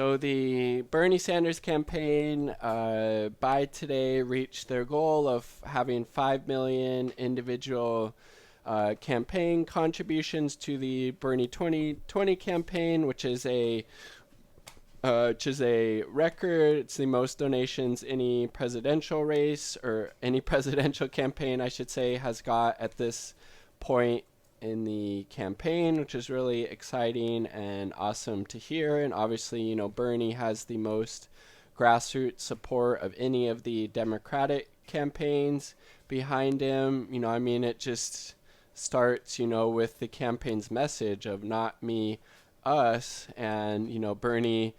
So the Bernie Sanders campaign by today reached their goal of having 5 million individual campaign contributions to the Bernie 2020 campaign, which is a record. It's the most donations any presidential race or any presidential campaign, I should say, has got at this point in the campaign, which is really exciting and awesome to hear. And obviously, Bernie has the most grassroots support of any of the Democratic campaigns behind him. It just starts, with the campaign's message of not me, us. And, Bernie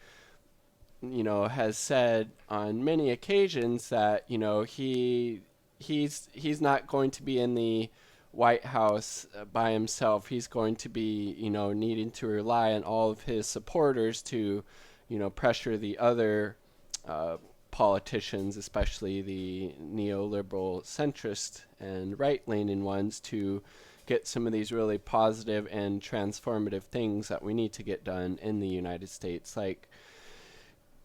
has said on many occasions that he's not going to be in the White House by himself. He's going to be needing to rely on all of his supporters to pressure the other uh, politicians, especially the neoliberal centrist and right-leaning ones, to get some of these really positive and transformative things that we need to get done in the United States, like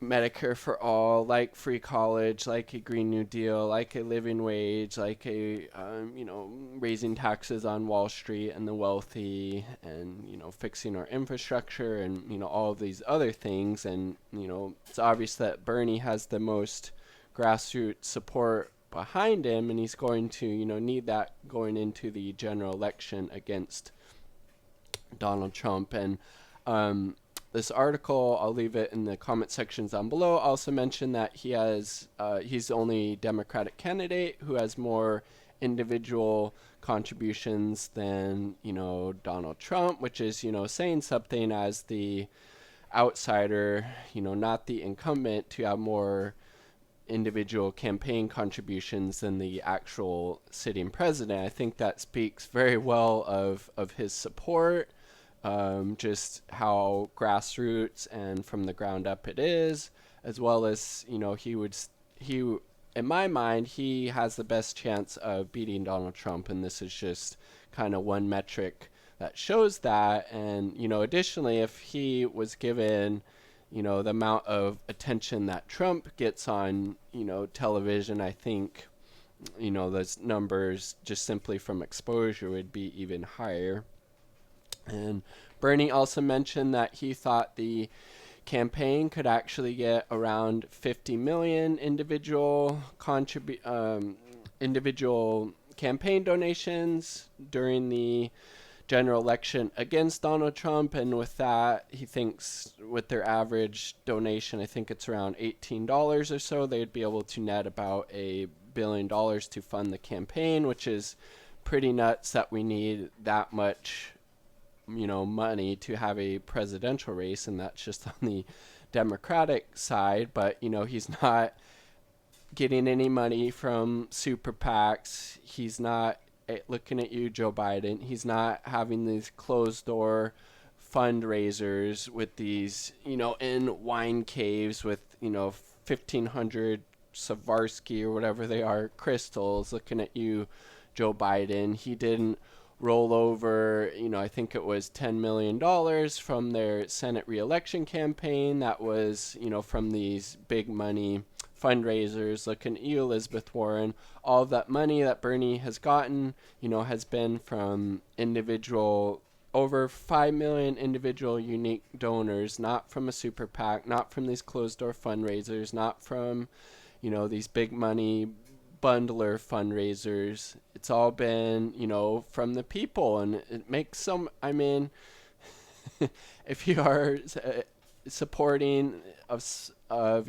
Medicare for all, like free college, like a Green New Deal, like a living wage, like a raising taxes on Wall Street and the wealthy, and fixing our infrastructure, and all of these other things. And it's obvious that Bernie has the most grassroots support behind him, and he's going to need that going into the general election against Donald Trump. And um, this article, I'll leave it in the comment sections down below, also mentioned that he's the only Democratic candidate who has more individual contributions than Donald Trump, which is saying something as the outsider, not the incumbent, to have more individual campaign contributions than the actual sitting president. I think that speaks very well of his support, just how grassroots and from the ground up it is, as well as he in my mind he has the best chance of beating Donald Trump, and this is just kind of one metric that shows that. And additionally, if he was given the amount of attention that Trump gets on television, I think those numbers just simply from exposure would be even higher. And Bernie also mentioned that he thought the campaign could actually get around 50 million individual campaign donations during the general election against Donald Trump. And with that, he thinks with their average donation, I think it's around $18 or so, they'd be able to net about $1 billion to fund the campaign, which is pretty nuts that we need that much money to have a presidential race, and that's just on the Democratic side. But he's not getting any money from super PACs. He's not looking at you, Joe Biden. He's not having these closed door fundraisers with these in wine caves with 1,500 Swarovski or whatever they are crystals. Looking at you, Joe Biden. He didn't roll over, I think it was $10 million from their Senate reelection campaign. That was, from these big money fundraisers. Looking at you, Elizabeth Warren. All of that money that Bernie has gotten, has been from over 5 million individual unique donors, not from a super PAC, not from these closed door fundraisers, not from, these big money bundler fundraisers. It's all been, from the people. And it makes if you are supporting of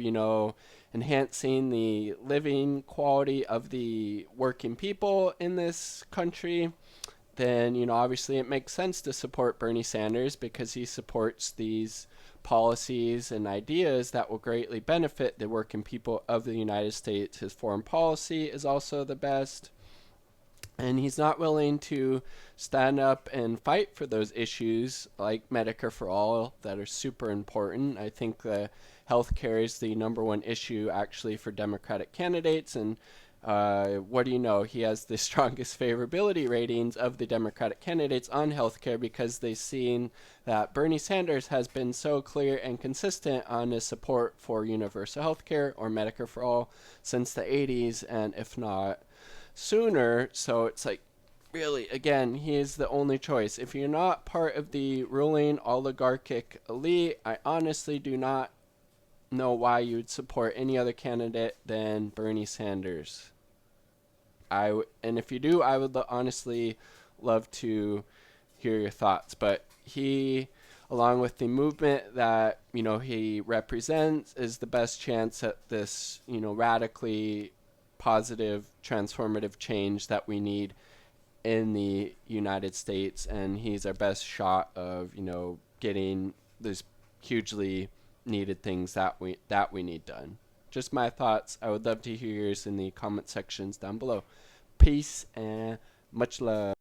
enhancing the living quality of the working people in this country, then obviously it makes sense to support Bernie Sanders, because he supports these policies and ideas that will greatly benefit the working people of the United States. His foreign policy is also the best, and he's not willing to stand up and fight for those issues like Medicare for all that are super important. I think healthcare is the number one issue actually for Democratic candidates, and What do you know? He has the strongest favorability ratings of the Democratic candidates on healthcare because they've seen that Bernie Sanders has been so clear and consistent on his support for universal healthcare or Medicare for all since the 80s, and if not sooner. So it's like, really, again, he is the only choice. If you're not part of the ruling oligarchic elite, I honestly do not know why you would support any other candidate than Bernie Sanders. And if you do, I would honestly love to hear your thoughts. But he, along with the movement that he represents, is the best chance at this radically positive, transformative change that we need in the United States, and he's our best shot of getting these hugely needed things that we need done. Just my thoughts. I would love to hear yours in the comment sections down below. Peace and much love.